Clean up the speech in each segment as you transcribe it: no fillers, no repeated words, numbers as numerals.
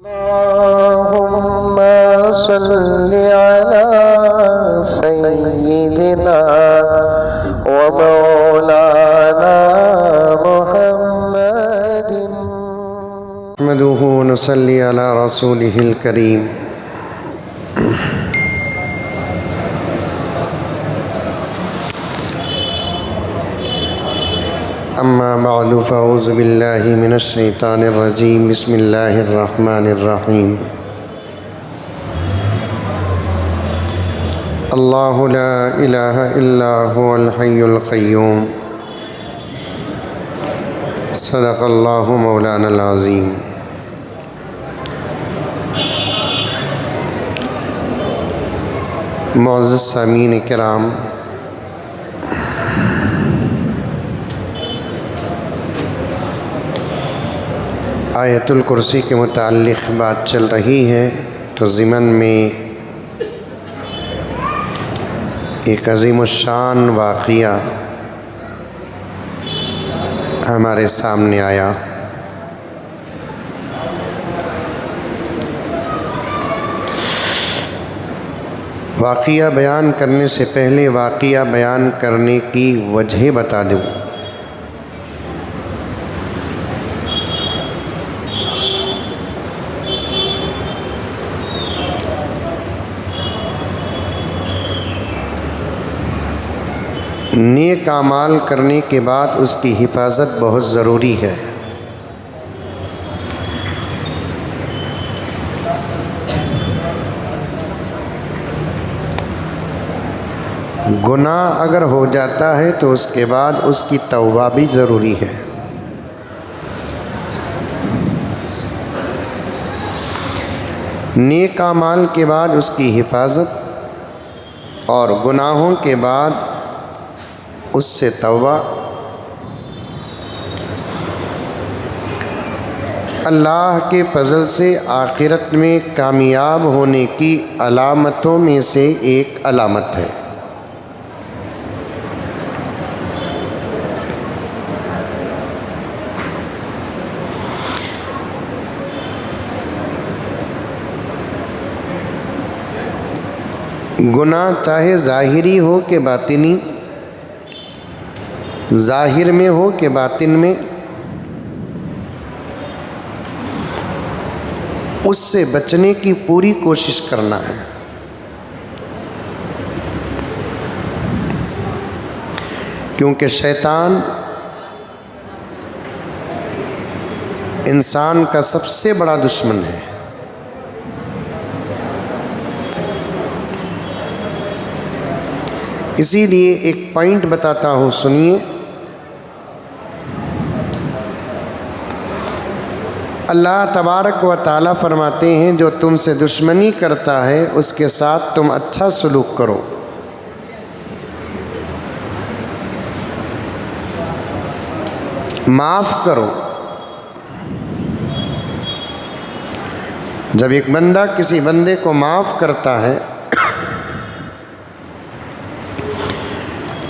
اللهم صل على سيدنا ومولانا محمد نحمده ونصلي على رسوله الكريم اما بعد فاعوذ بالله من الشيطان الرجيم بسم الله الرحمن الرحيم الله لا اله الا هو الحي القيوم صدق اللہ مولانا العظیم۔ معزز سامعین کرام، آیت الکرسی کے متعلق بات چل رہی ہے تو ضمن میں ایک عظیم الشان واقعہ ہمارے سامنے آیا۔ واقعہ بیان کرنے سے پہلے واقعہ بیان کرنے کی وجہ بتا دوں۔ نیک اعمال کرنے کے بعد اس کی حفاظت بہت ضروری ہے۔ گناہ اگر ہو جاتا ہے تو اس کے بعد اس کی توبہ بھی ضروری ہے۔ نیک اعمال کے بعد اس کی حفاظت اور گناہوں کے بعد اس سے توبہ اللہ کے فضل سے آخرت میں کامیاب ہونے کی علامتوں میں سے ایک علامت ہے۔ گناہ چاہے ظاہری ہو کہ باطنی، ظاہر میں ہو کہ باطن میں، اس سے بچنے کی پوری کوشش کرنا ہے۔ کیونکہ شیطان انسان کا سب سے بڑا دشمن ہے۔ اسی لیے ایک پوائنٹ بتاتا ہوں، سنیے۔ اللہ تبارک و تعالیٰ فرماتے ہیں جو تم سے دشمنی کرتا ہے اس کے ساتھ تم اچھا سلوک کرو۔ معاف کرو۔ جب ایک بندہ کسی بندے کو معاف کرتا ہے،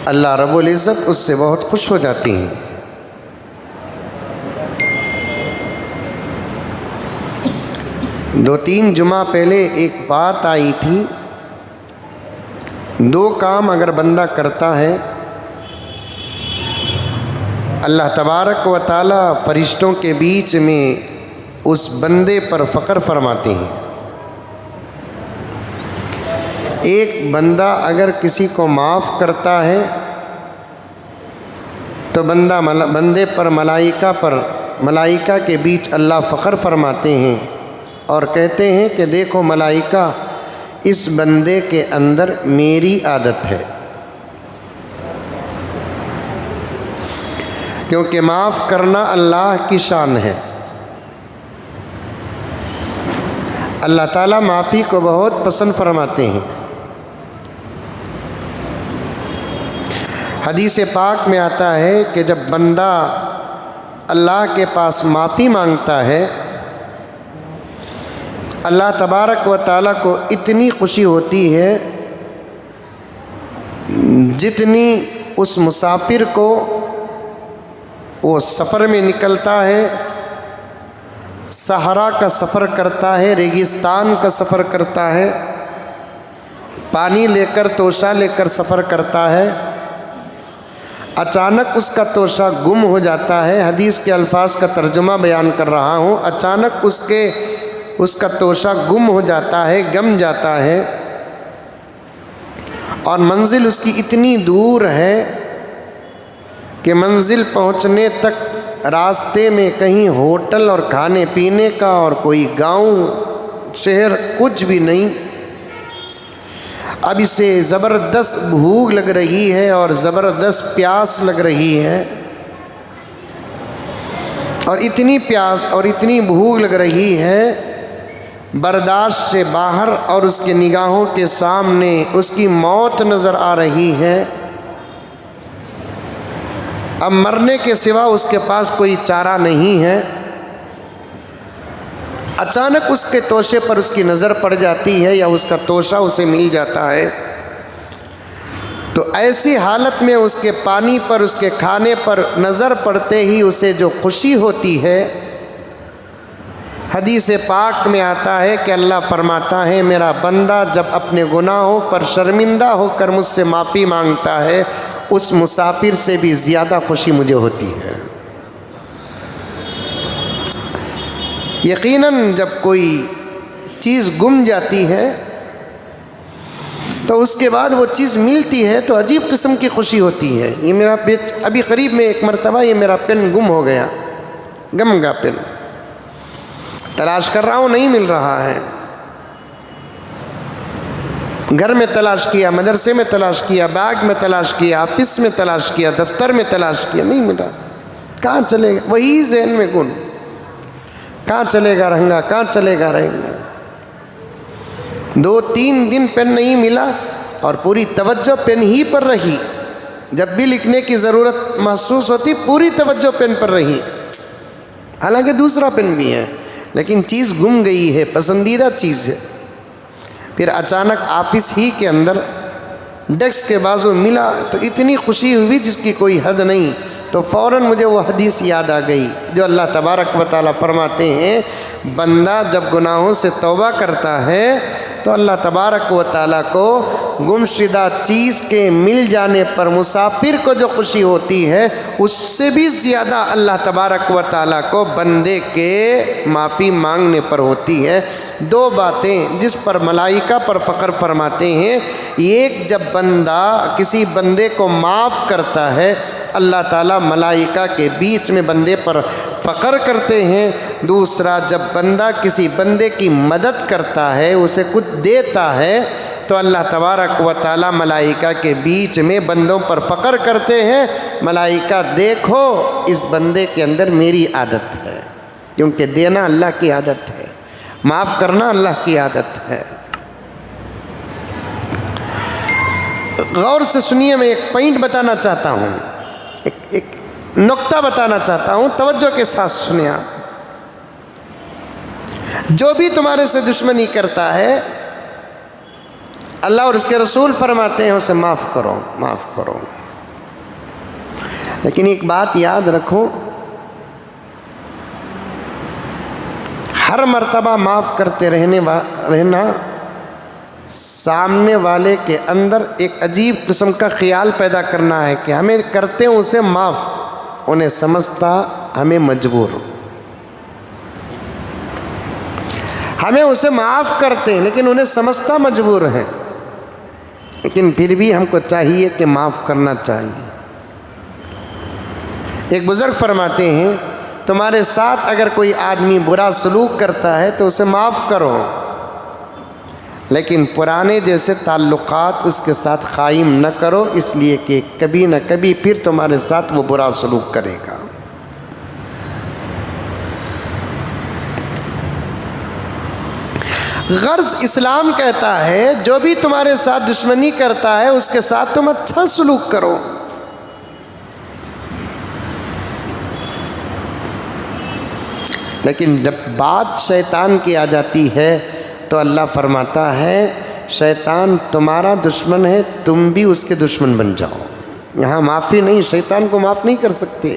اللہ رب العزت اس سے بہت خوش ہو جاتی ہیں۔ دو تین جمعہ پہلے ایک بات آئی تھی، دو کام اگر بندہ کرتا ہے اللہ تبارک و تعالی فرشتوں کے بیچ میں اس بندے پر فخر فرماتے ہیں۔ ایک بندہ اگر کسی کو معاف کرتا ہے تو بندے پر ملائکہ کے بیچ اللہ فخر فرماتے ہیں اور کہتے ہیں کہ دیکھو ملائکہ، اس بندے کے اندر میری عادت ہے۔ کیونکہ معاف کرنا اللہ کی شان ہے۔ اللہ تعالیٰ معافی کو بہت پسند فرماتے ہیں۔ حدیث پاک میں آتا ہے کہ جب بندہ اللہ کے پاس معافی مانگتا ہے، اللہ تبارک و تعالیٰ کو اتنی خوشی ہوتی ہے جتنی اس مسافر کو وہ سفر میں نکلتا ہے صحرا کا سفر کرتا ہے، ریگستان کا سفر کرتا ہے، پانی لے کر توشہ لے کر سفر کرتا ہے، اچانک اس کا توشہ گم ہو جاتا ہے۔ حدیث کے الفاظ کا ترجمہ بیان کر رہا ہوں۔ اچانک اس کا توشہ گم ہو جاتا ہے، گم جاتا ہے، اور منزل اس کی اتنی دور ہے کہ منزل پہنچنے تک راستے میں کہیں ہوٹل اور کھانے پینے کا اور کوئی گاؤں شہر کچھ بھی نہیں۔ اب اسے زبردست بھوک لگ رہی ہے اور زبردست پیاس لگ رہی ہے، اور اتنی پیاس اور اتنی بھوک لگ رہی ہے برداشت سے باہر، اور اس کے نگاہوں کے سامنے اس کی موت نظر آ رہی ہے۔ اب مرنے کے سوا اس کے پاس کوئی چارہ نہیں ہے۔ اچانک اس کے توشے پر اس کی نظر پڑ جاتی ہے، یا اس کا توشہ اسے مل جاتا ہے، تو ایسی حالت میں اس کے پانی پر، اس کے کھانے پر نظر پڑتے ہی اسے جو خوشی ہوتی ہے، حدیث پاک میں آتا ہے کہ اللہ فرماتا ہے میرا بندہ جب اپنے گناہوں پر شرمندہ ہو کر مجھ سے معافی مانگتا ہے، اس مسافر سے بھی زیادہ خوشی مجھے ہوتی ہے۔ یقیناً جب کوئی چیز گم جاتی ہے تو اس کے بعد وہ چیز ملتی ہے تو عجیب قسم کی خوشی ہوتی ہے۔ یہ میرا ابھی قریب میں ایک مرتبہ یہ میرا پین گم ہو گیا، گم گیا پین، تلاش کر رہا ہوں نہیں مل رہا ہے، گھر میں تلاش کیا، مدرسے میں تلاش کیا، بیگ میں تلاش کیا، آفس میں تلاش کیا، دفتر میں تلاش کیا، نہیں ملا۔ کہاں چلے گا؟ وہی ذہن میں گن، کہاں چلے گا رہنگا، کہاں چلے گا رہیں گا۔ 2-3 دن پین نہیں ملا اور پوری توجہ پین ہی پر رہی، جب بھی لکھنے کی ضرورت محسوس ہوتی پوری توجہ پین پر رہی، حالانکہ دوسرا پین بھی ہے، لیکن چیز گم گئی ہے، پسندیدہ چیز ہے۔ پھر اچانک آفس ہی کے اندر ڈیسک کے بازو ملا تو اتنی خوشی ہوئی جس کی کوئی حد نہیں، تو فوراً مجھے وہ حدیث یاد آ گئی جو اللہ تبارک و تعالیٰ فرماتے ہیں بندہ جب گناہوں سے توبہ کرتا ہے تو اللہ تبارک و تعالیٰ کو گمشدہ چیز کے مل جانے پر مسافر کو جو خوشی ہوتی ہے اس سے بھی زیادہ اللہ تبارک و تعالیٰ کو بندے کے معافی مانگنے پر ہوتی ہے۔ 2 باتیں جس پر ملائکہ پر فخر فرماتے ہیں، ایک جب بندہ کسی بندے کو معاف کرتا ہے اللہ تعالیٰ ملائکہ کے بیچ میں بندے پر فخر کرتے ہیں، دوسرا جب بندہ کسی بندے کی مدد کرتا ہے، اسے کچھ دیتا ہے تو اللہ تبارک و تعالیٰ ملائکہ کے بیچ میں بندوں پر فخر کرتے ہیں، ملائکہ دیکھو اس بندے کے اندر میری عادت ہے، کیونکہ دینا اللہ کی عادت ہے، معاف کرنا اللہ کی عادت ہے۔ غور سے سنیے، میں ایک پوائنٹ بتانا چاہتا ہوں، ایک نقطہ بتانا چاہتا ہوں، توجہ کے ساتھ سنیں آپ۔ جو بھی تمہارے سے دشمنی کرتا ہے اللہ اور اس کے رسول فرماتے ہیں اسے معاف کرو، معاف کرو۔ لیکن ایک بات یاد رکھو، ہر مرتبہ معاف کرتے رہنا سامنے والے کے اندر ایک عجیب قسم کا خیال پیدا کرنا ہے کہ ہمیں کرتے ہیں اسے معاف، انہیں سمجھتا ہمیں مجبور، ہمیں اسے معاف کرتے ہیں لیکن انہیں سمجھتا مجبور ہے، لیکن پھر بھی ہم کو چاہیے کہ معاف کرنا چاہیے۔ ایک بزرگ فرماتے ہیں تمہارے ساتھ اگر کوئی آدمی برا سلوک کرتا ہے تو اسے معاف کرو، لیکن پرانے جیسے تعلقات اس کے ساتھ قائم نہ کرو، اس لیے کہ کبھی نہ کبھی پھر تمہارے ساتھ وہ برا سلوک کرے گا۔ غرض اسلام کہتا ہے جو بھی تمہارے ساتھ دشمنی کرتا ہے اس کے ساتھ تم اچھا سلوک کرو۔ لیکن جب بات شیطان کی آ جاتی ہے تو اللہ فرماتا ہے شیطان تمہارا دشمن ہے، تم بھی اس کے دشمن بن جاؤ۔ یہاں معافی نہیں، شیطان کو معاف نہیں کر سکتے۔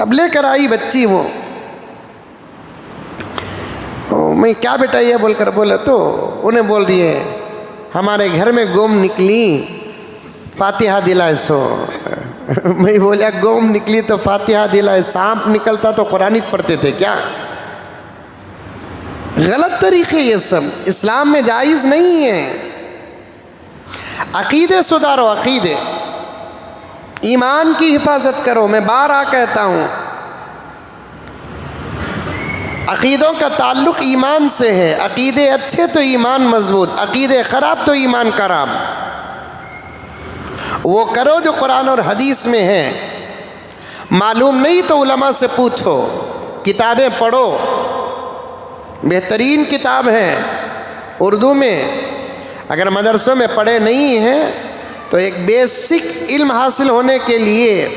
اب لے کر آئی بچی وہ، میں کیا بیٹا یہ بول کر بولا، تو انہیں بول دیے ہمارے گھر میں گم نکلی فاتحہ دلائے سو۔ میں بولا گم نکلی تو فاتحہ دلائے، سانپ نکلتا تو قرآن پڑھتے تھے کیا؟ غلط طریقے یہ سب اسلام میں جائز نہیں ہے۔ عقیدے سدھارو، عقیدے، ایمان کی حفاظت کرو۔ میں بارہا کہتا ہوں عقیدوں کا تعلق ایمان سے ہے، عقیدے اچھے تو ایمان مضبوط، عقیدے خراب تو ایمان خراب۔ وہ کرو جو قرآن اور حدیث میں ہے، معلوم نہیں تو علماء سے پوچھو، کتابیں پڑھو، بہترین کتاب ہے اردو میں، اگر مدرسوں میں پڑھے نہیں ہیں تو ایک بیسک علم حاصل ہونے کے لیے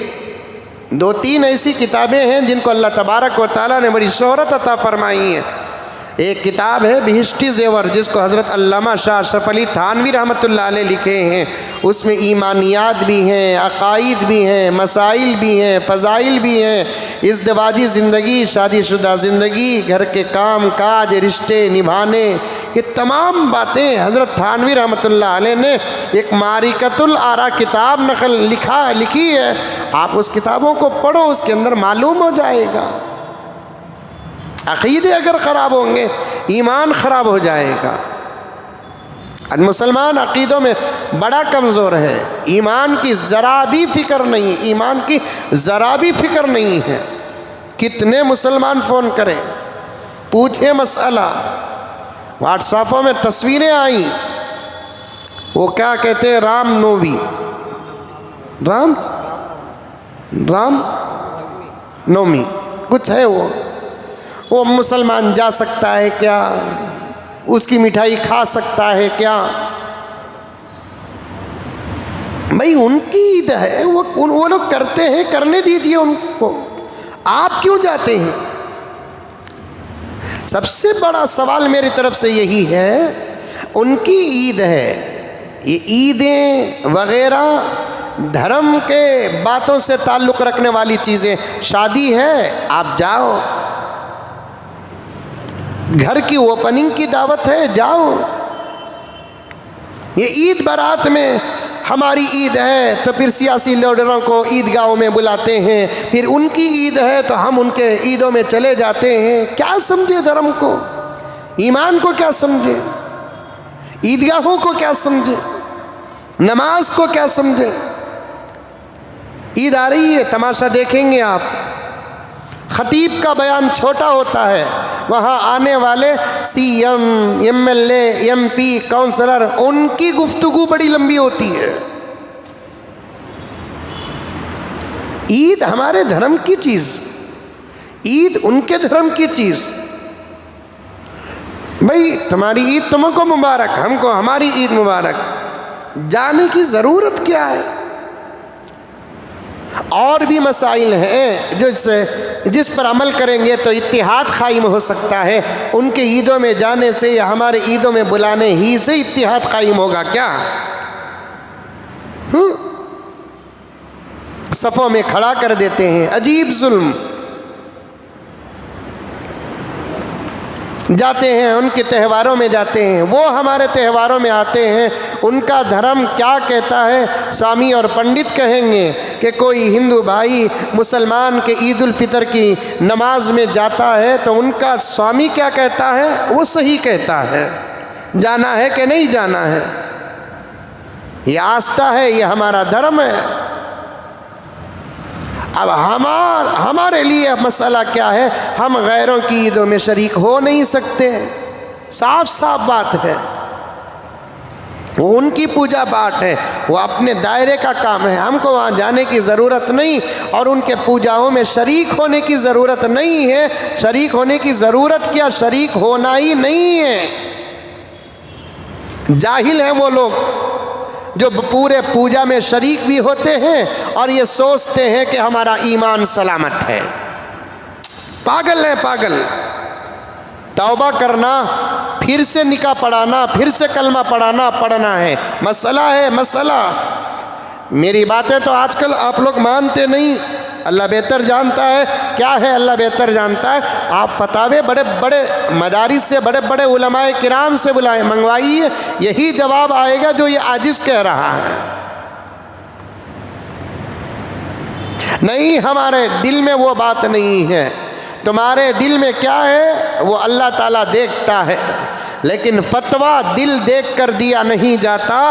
2-3 ایسی کتابیں ہیں جن کو اللہ تبارک و تعالیٰ نے بڑی شہرت عطا فرمائی ہے۔ ایک کتاب ہے بہشتی زیور، جس کو حضرت علامہ شاہ اشرف علی تھانوی رحمۃ اللہ علیہ لکھے ہیں۔ اس میں ایمانیات بھی ہیں، عقائد بھی ہیں، مسائل بھی ہیں، فضائل بھی ہیں، ازدواجی زندگی، شادی شدہ زندگی، گھر کے کام کاج، رشتے نبھانے، یہ تمام باتیں حضرت تھانوی رحمۃ اللہ علیہ نے ایک معرکۃ الآراء کتاب لکھی ہے۔ آپ اس کتابوں کو پڑھو، اس کے اندر معلوم ہو جائے گا۔ عقیدے اگر خراب ہوں گے ایمان خراب ہو جائے گا۔ مسلمان عقیدوں میں بڑا کمزور ہے، ایمان کی ذرا بھی فکر نہیں، ایمان کی ذرا بھی فکر نہیں ہے۔ کتنے مسلمان فون کریں، پوچھیں مسئلہ، واٹس ایپوں میں تصویریں آئیں، وہ کیا کہتے ہیں، رام نومی، رام نومی کچھ ہے، وہ مسلمان جا سکتا ہے کیا؟ اس کی مٹھائی کھا سکتا ہے کیا؟ بھائی ان کی عید ہے، وہ لوگ کرتے ہیں، کرنے دیجئے ان کو، آپ کیوں جاتے ہیں؟ سب سے بڑا سوال میری طرف سے یہی ہے، ان کی عید ہے، یہ عیدیں وغیرہ دھرم کے باتوں سے تعلق رکھنے والی چیزیں، شادی ہے آپ جاؤ، گھر کی اوپننگ کی دعوت ہے جاؤ، یہ عید برات میں ہماری عید ہے تو پھر سیاسی لیڈروں کو عیدگاہوں میں بلاتے ہیں، پھر ان کی عید ہے تو ہم ان کے عیدوں میں چلے جاتے ہیں۔ کیا سمجھے دھرم کو، ایمان کو کیا سمجھے، عیدگاہوں کو کیا سمجھے، نماز کو کیا سمجھے؟ عید آ رہی ہے، تماشا دیکھیں گے آپ، خطیب کا بیان چھوٹا ہوتا ہے، وہاں آنے والے C M, M L A, M P, councillor, ان کی گفتگو بڑی لمبی ہوتی ہے۔ عید ہمارے دھرم کی چیز، عید ان کے دھرم کی چیز۔ بھائی تمہاری عید تم کو مبارک، ہم کو ہماری عید مبارک، جانے کی ضرورت کیا ہے؟ اور بھی مسائل ہیں جس پر عمل کریں گے تو اتحاد قائم ہو سکتا ہے۔ ان کے عیدوں میں جانے سے یا ہمارے عیدوں میں بلانے ہی سے اتحاد قائم ہوگا کیا؟ صفوں میں کھڑا کر دیتے ہیں، عجیب ظلم۔ جاتے ہیں ان کے تہواروں میں جاتے ہیں، وہ ہمارے تہواروں میں آتے ہیں، ان کا دھرم کیا کہتا ہے؟ سوامی اور پنڈت کہیں گے کہ کوئی ہندو بھائی مسلمان کے عید الفطر کی نماز میں جاتا ہے تو ان کا سوامی کیا کہتا ہے؟ وہ صحیح کہتا ہے، جانا ہے کہ نہیں جانا ہے، یہ آستھا ہے، یہ ہمارا دھرم ہے۔ اب ہمارے لیے مسئلہ کیا ہے؟ ہم غیروں کی عیدوں میں شریک ہو نہیں سکتے، صاف صاف بات ہے۔ وہ ان کی پوجا پاٹ ہے، وہ اپنے دائرے کا کام ہے، ہم کو وہاں جانے کی ضرورت نہیں، اور ان کے پوجاؤں میں شریک ہونے کی ضرورت نہیں ہے۔ شریک ہونے کی ضرورت کیا، شریک ہونا ہی نہیں ہے۔ جاہل ہیں وہ لوگ جو پورے پوجا میں شریک بھی ہوتے ہیں اور یہ سوچتے ہیں کہ ہمارا ایمان سلامت ہے۔ پاگل ہے، پاگل۔ توبہ کرنا، پھر سے نکاح پڑھانا، پھر سے کلمہ پڑھنا ہے، مسئلہ ہے مسئلہ۔ میری باتیں تو آج کل آپ لوگ مانتے نہیں، اللہ بہتر جانتا ہے کیا ہے، اللہ بہتر جانتا ہے۔ آپ فتاوے بڑے بڑے مدارس سے، بڑے بڑے علماء کرام سے بلائیں، منگوائیے، یہی جواب آئے گا جو یہ عاجز کہہ رہا ہے۔ نہیں، ہمارے دل میں وہ بات نہیں ہے۔ تمہارے دل میں کیا ہے وہ اللہ تعالیٰ دیکھتا ہے، لیکن فتویٰ دل دیکھ کر دیا نہیں جاتا،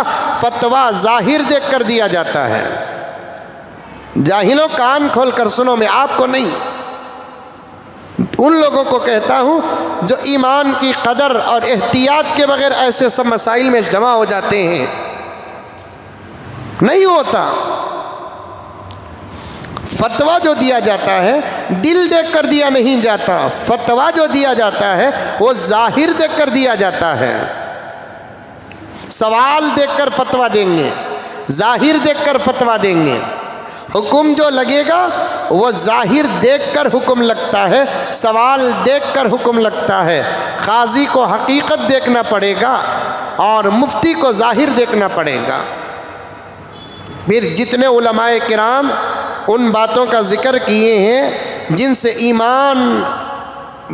فتویٰ ظاہر دیکھ کر دیا جاتا ہے۔ جاہلوں کان کھول کر سنو، میں آپ کو نہیں، ان لوگوں کو کہتا ہوں جو ایمان کی قدر اور احتیاط کے بغیر ایسے سب مسائل میں جمع ہو جاتے ہیں۔ نہیں ہوتا۔ فتویٰ جو دیا جاتا ہے دل دیکھ کر دیا نہیں جاتا، فتویٰ جو دیا جاتا ہے وہ ظاہر دیکھ کر دیا جاتا ہے۔ سوال دیکھ کر فتویٰ دیں گے، ظاہر دیکھ کر فتویٰ دیں گے۔ حکم جو لگے گا وہ ظاہر دیکھ کر حکم لگتا ہے، سوال دیکھ کر حکم لگتا ہے۔ قاضی کو حقیقت دیکھنا پڑے گا اور مفتی کو ظاہر دیکھنا پڑے گا۔ پھر جتنے علماء کرام ان باتوں کا ذکر کیے ہیں جن سے ایمان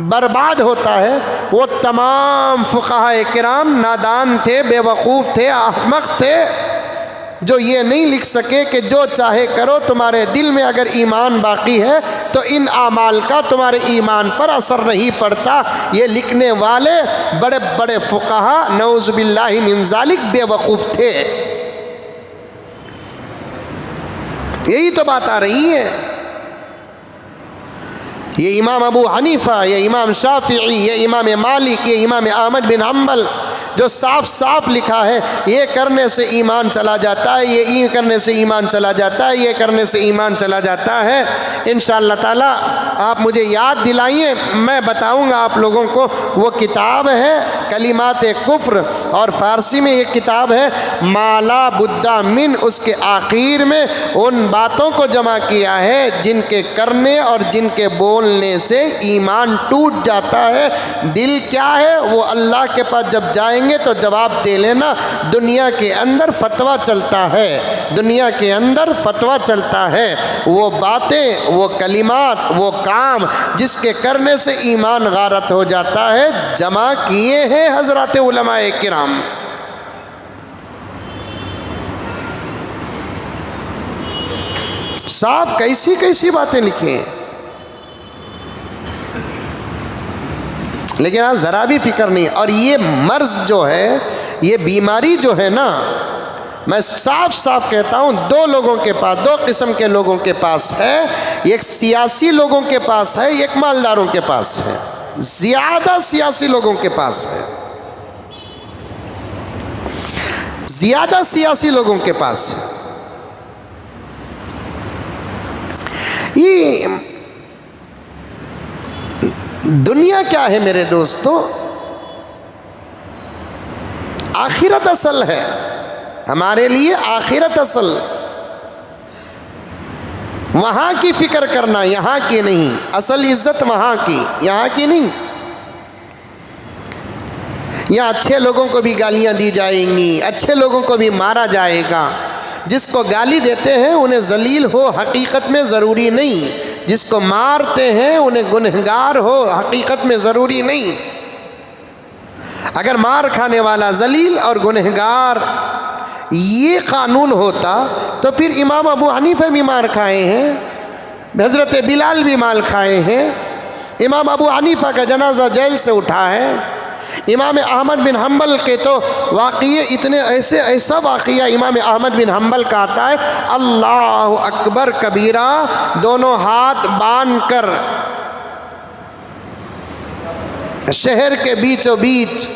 برباد ہوتا ہے، وہ تمام فقہاء کرام نادان تھے، بے وقوف تھے، احمق تھے، جو یہ نہیں لکھ سکے کہ جو چاہے کرو، تمہارے دل میں اگر ایمان باقی ہے تو ان اعمال کا تمہارے ایمان پر اثر نہیں پڑتا۔ یہ لکھنے والے بڑے بڑے فقہاء نعوذ باللہ من ذالک بے وقوف تھے۔ یہی تو بات آ رہی ہے۔ یہ امام ابو حنیفہ، یہ امام شافعی، یہ امام مالک، یہ امام احمد بن حنبل، جو صاف صاف لکھا ہے یہ کرنے سے ایمان چلا جاتا ہے، یہ کرنے سے ایمان چلا جاتا ہے، یہ کرنے سے ایمان چلا جاتا ہے۔ انشاءاللہ تعالی آپ مجھے یاد دلائیے، میں بتاؤں گا آپ لوگوں کو۔ وہ کتاب ہے کلمات کفر، اور فارسی میں یہ کتاب ہے مالا بدہ من، اس کے آخر میں ان باتوں کو جمع کیا ہے جن کے کرنے اور جن کے بولنے سے ایمان ٹوٹ جاتا ہے۔ دل کیا ہے وہ اللہ کے پاس جب جائیں گے تو جواب دے لینا۔ دنیا کے اندر فتویٰ چلتا ہے، دنیا کے اندر فتویٰ چلتا ہے، وہ باتیں، وہ کلمات، وہ کام جس کے کرنے سے ایمان غارت ہو جاتا ہے، جمع کیے ہیں حضرات علماء کرام۔ صاف کیسی کیسی باتیں لکھی ہیں، لیکن آج ذرا بھی فکر نہیں۔ اور یہ مرض جو ہے، یہ بیماری جو ہے نا، میں صاف صاف کہتا ہوں، دو لوگوں کے پاس، دو قسم کے لوگوں کے پاس ہے۔ ایک سیاسی لوگوں کے پاس ہے، ایک مالداروں کے پاس ہے۔ زیادہ سیاسی لوگوں کے پاس ہے، زیادہ سیاسی لوگوں کے پاس ہے۔ یہ دنیا کیا ہے میرے دوستو؟ آخرت اصل ہے ہمارے لیے، آخرت اصل۔ وہاں کی فکر کرنا، یہاں کی نہیں۔ اصل عزت وہاں کی، یہاں کی نہیں۔ یہاں اچھے لوگوں کو بھی گالیاں دی جائیں گی، اچھے لوگوں کو بھی مارا جائے گا۔ جس کو گالی دیتے ہیں انہیں ذلیل ہو، حقیقت میں ضروری نہیں۔ جس کو مارتے ہیں انہیں گنہگار ہو، حقیقت میں ضروری نہیں۔ اگر مار کھانے والا ذلیل اور گنہگار یہ قانون ہوتا تو پھر امام ابو حنیفہ بھی مار کھائے ہیں، حضرت بلال بھی مار کھائے ہیں، امام ابو حنیفہ کا جنازہ جیل سے اٹھا ہے، امام احمد بن حنبل کے تو واقعے اتنے ایسا واقعہ امام احمد بن حنبل کا آتا ہے، اللہ اکبر کبیرہ، دونوں ہاتھ باندھ کر شہر کے بیچوں بیچ،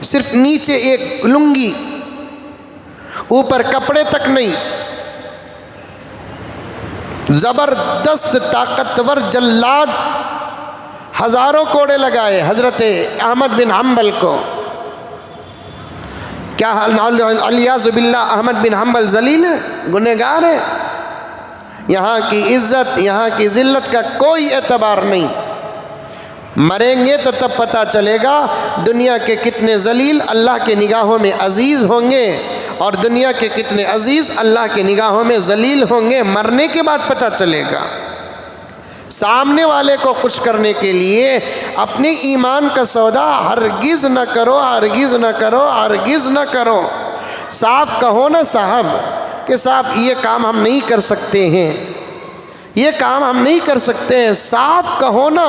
صرف نیچے ایک لنگی، اوپر کپڑے تک نہیں، زبردست طاقتور جلاد، ہزاروں کوڑے لگائے حضرت احمد بن حنبل کو۔ کیا الیاذ باللہ احمد بن حنبل ذلیل ہے، گنہگار ہے؟ یہاں کی عزت، یہاں کی ذلت کا کوئی اعتبار نہیں۔ مریں گے تو تب پتہ چلے گا دنیا کے کتنے ذلیل اللہ کے نگاہوں میں عزیز ہوں گے اور دنیا کے کتنے عزیز اللہ کی نگاہوں میں ذلیل ہوں گے، مرنے کے بعد پتہ چلے گا۔ سامنے والے کو خوش کرنے کے لیے اپنے ایمان کا سودا ہرگز نہ کرو، ہرگز نہ کرو، ہرگز نہ کرو۔ صاف کہو نا صاحب کہ صاحب یہ کام ہم نہیں کر سکتے ہیں، یہ کام ہم نہیں کر سکتے ہیں، صاف کہو نا۔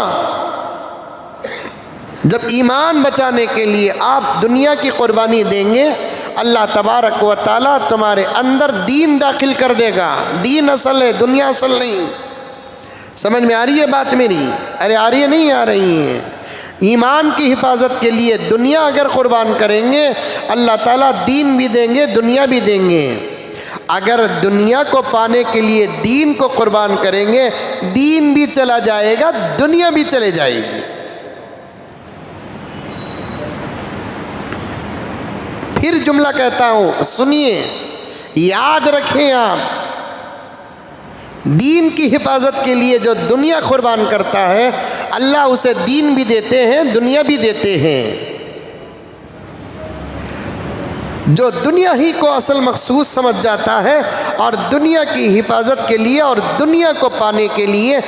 جب ایمان بچانے کے لیے آپ دنیا کی قربانی دیں گے، اللہ تبارک و تعالیٰ تمہارے اندر دین داخل کر دے گا۔ دین اصل ہے، دنیا اصل نہیں۔ سمجھ میں آ رہی ہے بات میری؟ ارے آ رہی ہے، نہیں آ رہی ہے؟ ایمان کی حفاظت کے لیے دنیا اگر قربان کریں گے، اللہ تعالیٰ دین بھی دیں گے، دنیا بھی دیں گے۔ اگر دنیا کو پانے کے لیے دین کو قربان کریں گے، دین بھی چلا جائے گا، دنیا بھی چلے جائے گی۔ پھر جملہ کہتا ہوں، سنیے، یاد رکھیں آپ، دین کی حفاظت کے لیے جو دنیا قربان کرتا ہے، اللہ اسے دین بھی دیتے ہیں، دنیا بھی دیتے ہیں۔ جو دنیا ہی کو اصل مقصود سمجھ جاتا ہے اور دنیا کی حفاظت کے لیے اور دنیا کو پانے کے لیے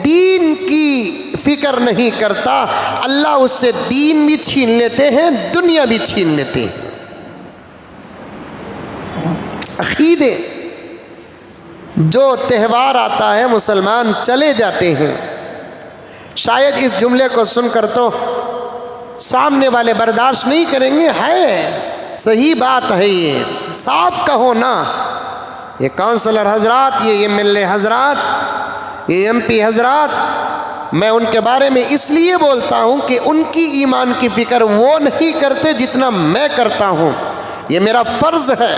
دین کی فکر نہیں کرتا، اللہ اس سے دین بھی چھین لیتے ہیں، دنیا بھی چھین لیتے ہیں۔ عقیدے، جو تہوار آتا ہے مسلمان چلے جاتے ہیں۔ شاید اس جملے کو سن کر تو سامنے والے برداشت نہیں کریں گے، ہے صحیح بات ہے، یہ صاف کہو نا۔ یہ کونسلر حضرات، یہ ایم ایل اے حضرات، یہ ایم پی حضرات، میں ان کے بارے میں اس لیے بولتا ہوں کہ ان کی ایمان کی فکر وہ نہیں کرتے جتنا میں کرتا ہوں۔ یہ میرا فرض ہے،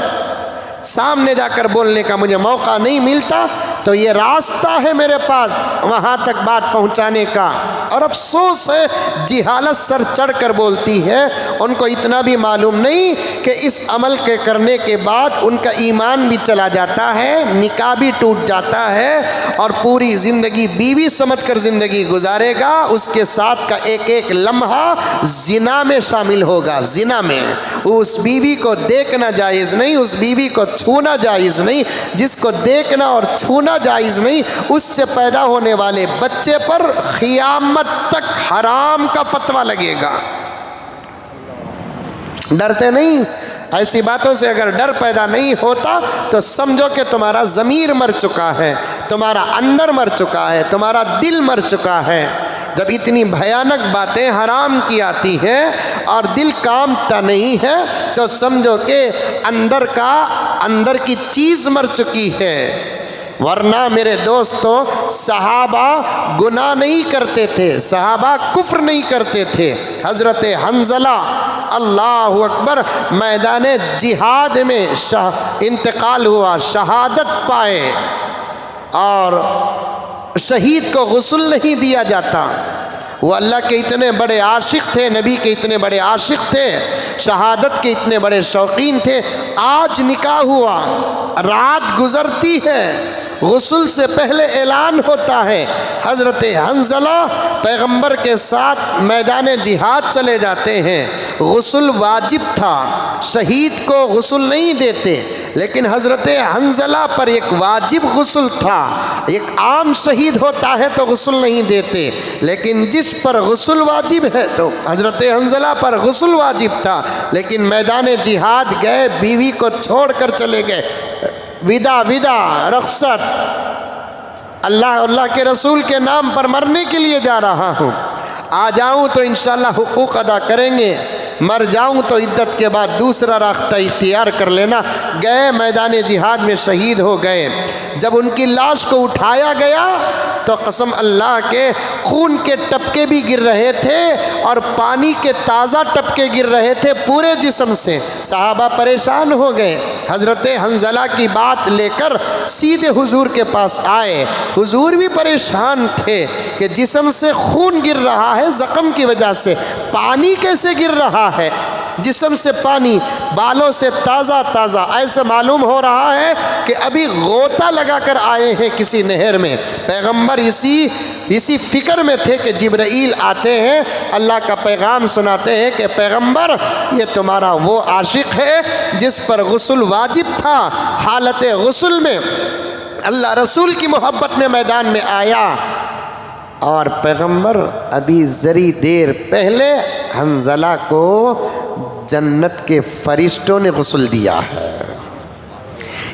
سامنے جا کر بولنے کا مجھے موقع نہیں ملتا، تو یہ راستہ ہے میرے پاس وہاں تک بات پہنچانے کا۔ اور افسوس ہے، جہالت سر چڑھ کر بولتی ہے، ان کو اتنا بھی معلوم نہیں کہ اس عمل کے کرنے کے بعد ان کا ایمان بھی چلا جاتا ہے، نکاح بھی ٹوٹ جاتا ہے، اور پوری زندگی بیوی سمجھ کر زندگی گزارے گا، اس کے ساتھ کا ایک ایک لمحہ زنا میں شامل ہوگا، زنا میں۔ اس بیوی کو دیکھنا جائز نہیں، اس بیوی کو چھونا جائز نہیں، جس کو دیکھنا اور چھونا جائز نہیں، اس سے پیدا ہونے والے بچے پر قیامت تک حرام کا فتویٰ لگے گا۔ ڈرتے نہیں؟ ایسی باتوں سے اگر ڈر پیدا نہیں ہوتا تو سمجھو کہ تمہارا ضمیر مر چکا ہے، تمہارا اندر مر چکا ہے، تمہارا دل مر چکا ہے۔ جب اتنی بھیانک باتیں حرام کی آتی ہیں اور دل کامتا نہیں ہے تو سمجھو کہ اندر کی چیز مر چکی ہے۔ ورنہ میرے دوستو، صحابہ گناہ نہیں کرتے تھے، صحابہ کفر نہیں کرتے تھے۔ حضرت حنظلہ، اللہ اکبر، میدان جہاد میں انتقال ہوا، شہادت پائے، اور شہید کو غسل نہیں دیا جاتا۔ وہ اللہ کے اتنے بڑے عاشق تھے، نبی کے اتنے بڑے عاشق تھے، شہادت کے اتنے بڑے شوقین تھے۔ آج نکاح ہوا، رات گزرتی ہے، غسل سے پہلے اعلان ہوتا ہے، حضرت حنظلہ پیغمبر کے ساتھ میدان جہاد چلے جاتے ہیں۔ غسل واجب تھا، شہید کو غسل نہیں دیتے، لیکن حضرت حنظلہ پر ایک واجب غسل تھا۔ ایک عام شہید ہوتا ہے تو غسل نہیں دیتے، لیکن جس پر غسل واجب ہے تو حضرت حنظلہ پر غسل واجب تھا، لیکن میدان جہاد گئے، بیوی کو چھوڑ کر چلے گئے۔ ودا رخصت، اللہ کے رسول کے نام پر مرنے کے لیے جا رہا ہوں، آ جاؤں تو انشاءاللہ حقوق ادا کریں گے، مر جاؤں تو عدت کے بعد دوسرا راستہ اختیار کر لینا۔ گئے میدان جہاد میں شہید ہو گئے۔ جب ان کی لاش کو اٹھایا گیا تو قسم اللہ کے خون کے ٹپکے بھی گر رہے تھے اور پانی کے تازہ ٹپکے گر رہے تھے پورے جسم سے۔ صحابہ پریشان ہو گئے، حضرت حنظلہ کی بات لے کر سیدھے حضور کے پاس آئے۔ حضور بھی پریشان تھے کہ جسم سے خون گر رہا ہے زخم کی وجہ سے، پانی کیسے گر رہا ہے؟ جسم سے پانی، بالوں سے تازہ تازہ، ایسے معلوم ہو رہا ہے کہ ابھی غوطہ لگا کر آئے ہیں کسی نہر میں۔ پیغمبر اسی فکر میں تھے کہ جبرائیل آتے ہیں، اللہ کا پیغام سناتے ہیں کہ پیغمبر یہ تمہارا وہ عاشق ہے جس پر غسل واجب تھا، حالت غسل میں اللہ رسول کی محبت میں میدان میں آیا، اور پیغمبر ابھی ذری دیر پہلے حنظلہ کو جنت کے فرشتوں نے غسل دیا ہے۔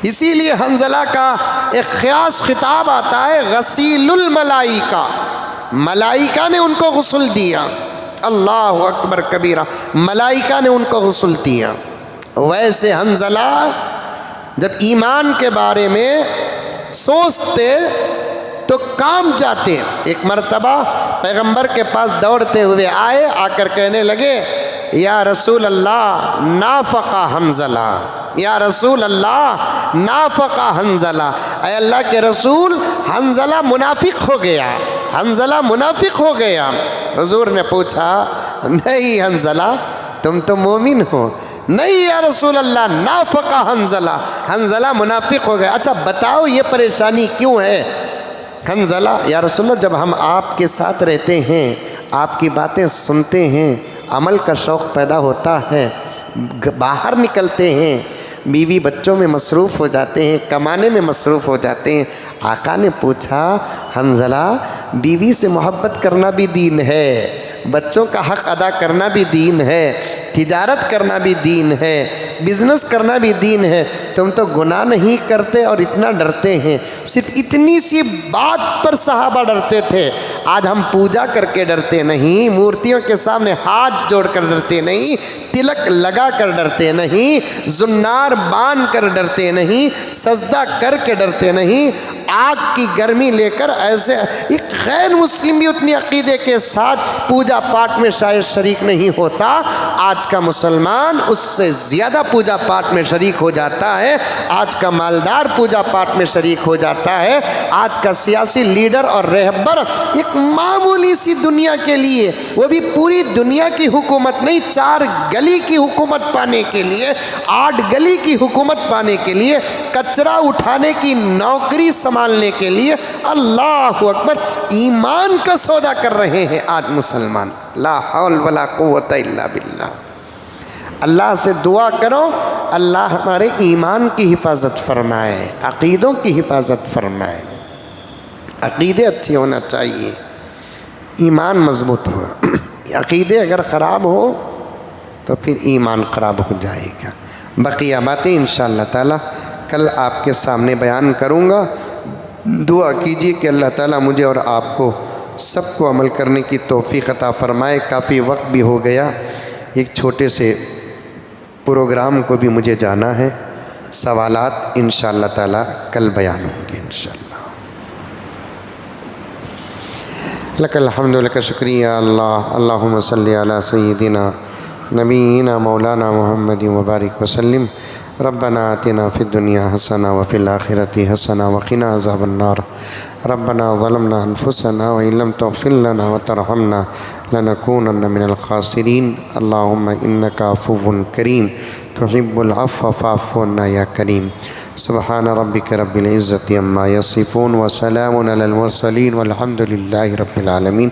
اسی لیے حنظلہ کا ایک خاص خطاب آتا ہے، غسیل الملائکہ، ملائکہ نے ان کو غسل دیا۔ اللہ اکبر کبیرہ، ملائکہ نے ان کو غسل دیا۔ ویسے حنظلہ جب ایمان کے بارے میں سوچتے تو کام جاتے۔ ایک مرتبہ پیغمبر کے پاس دوڑتے ہوئے آئے، آ کر کہنے لگے یا رسول اللہ نافقہ حنظلہ، یا رسول اللہ نافقہ حنظلہ، اے اللہ کے رسول حنظلہ منافق ہو گیا، حنظلہ منافق ہو گیا۔ حضور نے پوچھا نہیں حنظلہ تم تو مومن ہو۔ نہیں یا رسول اللہ نافقہ حنظلہ، حنظلہ منافق ہو گیا۔ اچھا بتاؤ یہ پریشانی کیوں ہے؟ حنظلہ یا رسول اللہ جب ہم آپ کے ساتھ رہتے ہیں، آپ کی باتیں سنتے ہیں، عمل کا شوق پیدا ہوتا ہے، باہر نکلتے ہیں، بیوی بچوں میں مصروف ہو جاتے ہیں، کمانے میں مصروف ہو جاتے ہیں۔ آقا نے پوچھا حنظلہ بیوی سے محبت کرنا بھی دین ہے، بچوں کا حق ادا کرنا بھی دین ہے، تجارت کرنا بھی دین ہے، بزنس کرنا بھی دین ہے، تم تو گناہ نہیں کرتے اور اتنا ڈرتے ہیں۔ صرف اتنی سی بات پر صحابہ ڈرتے تھے۔ آج ہم پوجا کر کے ڈرتے نہیں، مورتیوں کے سامنے ہاتھ جوڑ کر ڈرتے نہیں، تلک لگا کر ڈرتے نہیں، زنار باندھ کر ڈرتے نہیں، سجدہ کر کے ڈرتے نہیں، آگ کی گرمی لے کر ایسے۔ ایک غیر مسلم بھی اتنی عقیدے کے ساتھ پوجا پاٹ میں شاید شریک نہیں ہوتا، آج کا مسلمان اس سے زیادہ پوجا پاٹ میں شریک ہو جاتا ہے، آج کا مالدار پوجا پاٹ میں شریک ہو جاتا ہے، آج کا سیاسی لیڈر اور رہبر ایک معمولی سی دنیا کے لیے، وہ بھی پوری دنیا کی حکومت نہیں، 4 گلی کی حکومت پانے کے لیے، 8 گلی کی حکومت پانے کے لیے، کچرا اٹھانے کی نوکری سنبھالنے کے لیے، اللہ اکبر، ایمان کا سودا کر رہے ہیں آج مسلمان۔ لا حول ولا قوت الا باللہ۔ اللہ سے دعا کرو اللہ ہمارے ایمان کی حفاظت فرمائے، عقیدوں کی حفاظت فرمائے۔ عقیدے اچھے ہونا چاہیے، ایمان مضبوط ہو۔ عقیدے اگر خراب ہو تو پھر ایمان خراب ہو جائے گا۔ بقیہ باتیں انشاءاللہ تعالیٰ کل آپ کے سامنے بیان کروں گا۔ دعا کیجیے کہ اللہ تعالیٰ مجھے اور آپ کو سب کو عمل کرنے کی توفیق عطا فرمائے۔ کافی وقت بھی ہو گیا، ایک چھوٹے سے پروگرام کو بھی مجھے جانا ہے۔ سوالات انشاءاللہ تعالیٰ کل بیان ہوں گے انشاءاللہ۔ لک الحمد لک شکریہ اللہ، اللہم صلی علی سیدنا نبینا مولانا محمد وبارک وسلم۔ ربنا آتنا فی الدنیا حسنہ وفی الآخرۃ حسنہ وقنا عذاب النار۔ ربنا ظلمنا انفسنا وإن لم تغفر لنا وترحمنا لنكونن من الخاسرین۔ اللہم انک عفو کریم تحب العفو فاعف عنا یا کریم۔ سبحان ربک رب العزۃ عما یصفون وسلام علی المرسلین والحمد للہ رب العالمین۔